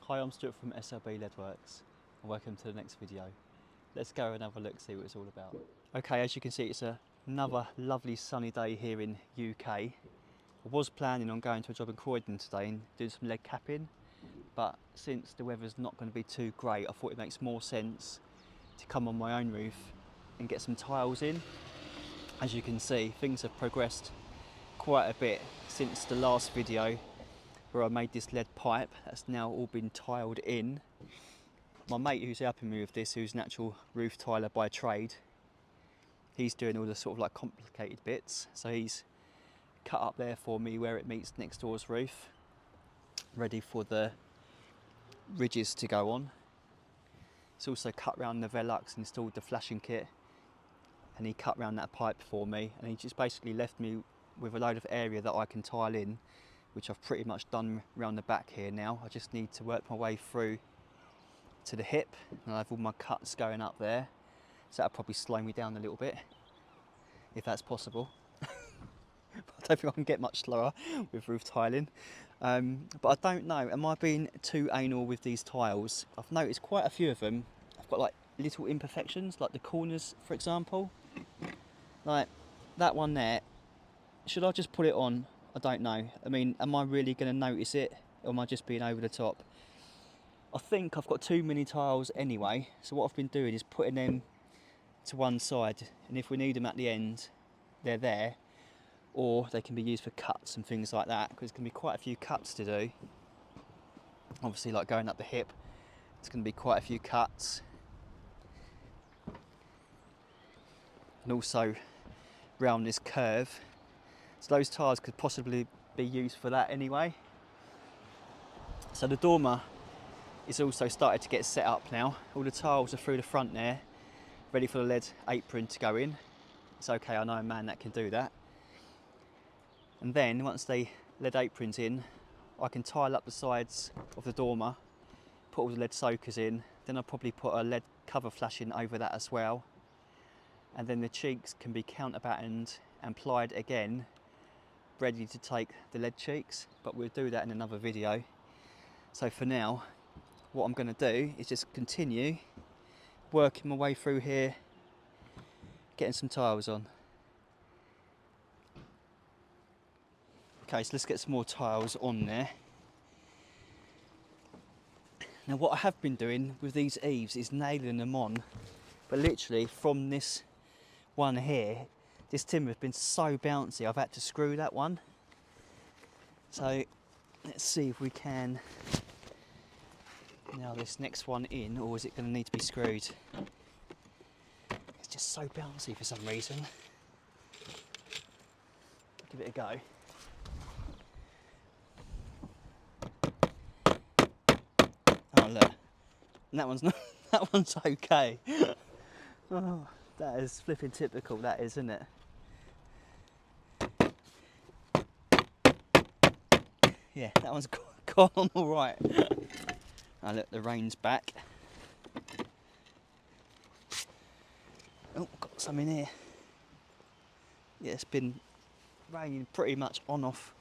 Hi, I'm Stuart from SLB Leadworks and welcome to the next video. Let's go and have a look, see what it's all about. Okay, as you can see, it's another lovely sunny day here in UK. I was planning on going to a job in Croydon today and doing some lead capping, but since the weather's not going to be too great, I thought it makes more sense to come on my own roof and get some tiles in. As you can see, things have progressed quite a bit since the last video where I made this lead pipe. That's now all been tiled in. My mate who's helping me with this, who's an actual roof tiler by trade, he's doing all the sort of like complicated bits. So he's cut up there for me where it meets next door's roof, ready for the ridges to go on. He's also cut round the Velux, installed the flashing kit, and he cut round that pipe for me, and he just basically left me with a load of area that I can tile in, which I've pretty much done round the back here now. I just need to work my way through to the hip, and I have all my cuts going up there, so that'll probably slow me down a little bit, if that's possible. I don't think I can get much slower with roof tiling, but I don't know, am I being too anal with these tiles? I've noticed quite a few of them, I've got like little imperfections, like the corners for example, like that one there. Should I just put it on? I don't know. I mean, am I really going to notice it, or am I just being over the top? I think I've got too many tiles anyway, so what I've been doing is putting them to one side, and if we need them at the end, they're there, or they can be used for cuts and things like that, because there's going to be quite a few cuts to do. Obviously, like going up the hip, it's going to be quite a few cuts, and also round this curve. So those tiles could possibly be used for that anyway. So the dormer is also started to get set up now. All the tiles are through the front there, ready for the lead apron to go in. It's okay, I know a man that can do that. And then once the lead apron's in, I can tile up the sides of the dormer, put all the lead soakers in, then I'll probably put a lead cover flashing over that as well. And then the cheeks can be counterbattened and plied again, ready to take the lead cheeks, but we'll do that in another video. So for now, what I'm going to do is just continue working my way through here, getting some tiles on. Okay, so let's get some more tiles on there. Now what I have been doing with these eaves is nailing them on, but literally from this one here, this timber has been so bouncy, I've had to screw that one. So let's see if we can nail this next one in, or is it going to need to be screwed? It's just so bouncy for some reason. Give it a go. Oh look, and that one's not. That one's okay. Oh, that is flipping typical. That is, isn't it? Yeah, that one's gone on all right. Oh look, the rain's back. Oh, got some in here. Yeah, it's been raining pretty much on off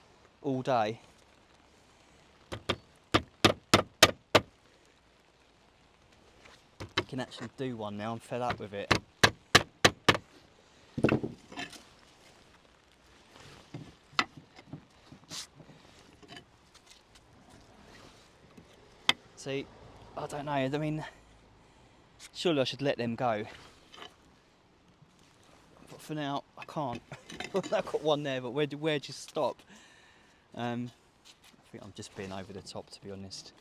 all day. I can actually do one now, I'm fed up with it. See, I don't know, I mean, surely I should let them go. But for now, I can't. I've got one there, but where do you stop? I think I'm just being over the top, to be honest.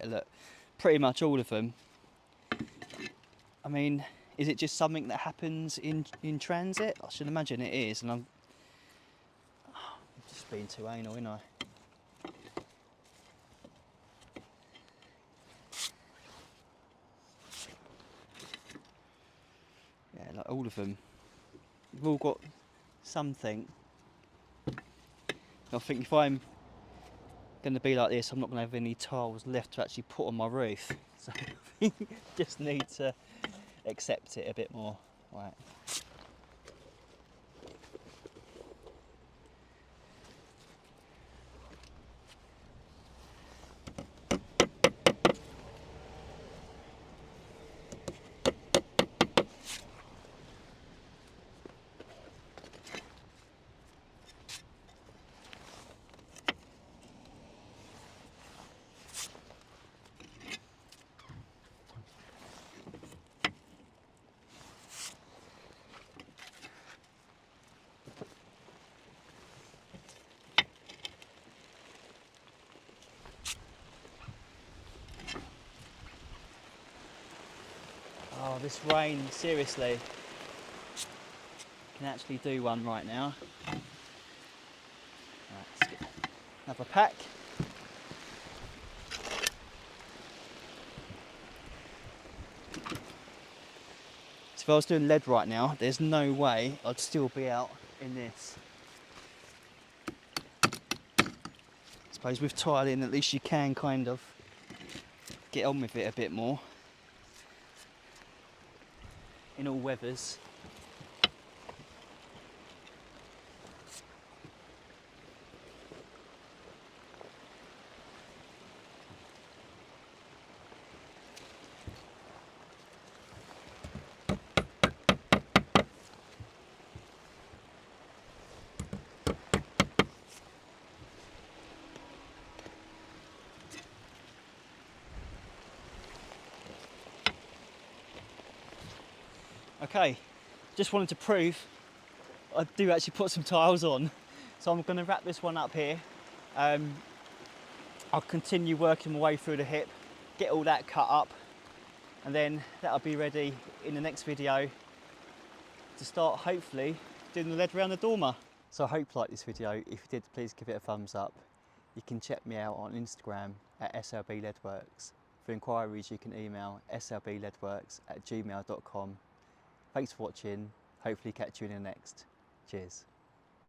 Look, pretty much all of them. I mean, is it just something that happens in transit? I should imagine it is, and I'm just being too anal, ain't I? all of them. We've all got something. I think if I'm going to be like this, I'm not going to have any tiles left to actually put on my roof. So I think just need to accept it a bit more. Right. Oh, this rain, seriously, can actually do one right now. Right, let's get another pack. So if I was doing lead right now, there's no way I'd still be out in this. I suppose with tiling, at least you can kind of get on with it a bit more in all weathers. Okay, just wanted to prove I do actually put some tiles on. So I'm going to wrap this one up here. I'll continue working my way through the hip, get all that cut up, and then that'll be ready in the next video to start hopefully doing the lead around the dormer. So I hope you liked this video. If you did, please give it a thumbs up. You can check me out on Instagram at slbleadworks. For inquiries, you can email slbleadworks@gmail.com. Thanks for watching. Hopefully catch you in the next. Cheers.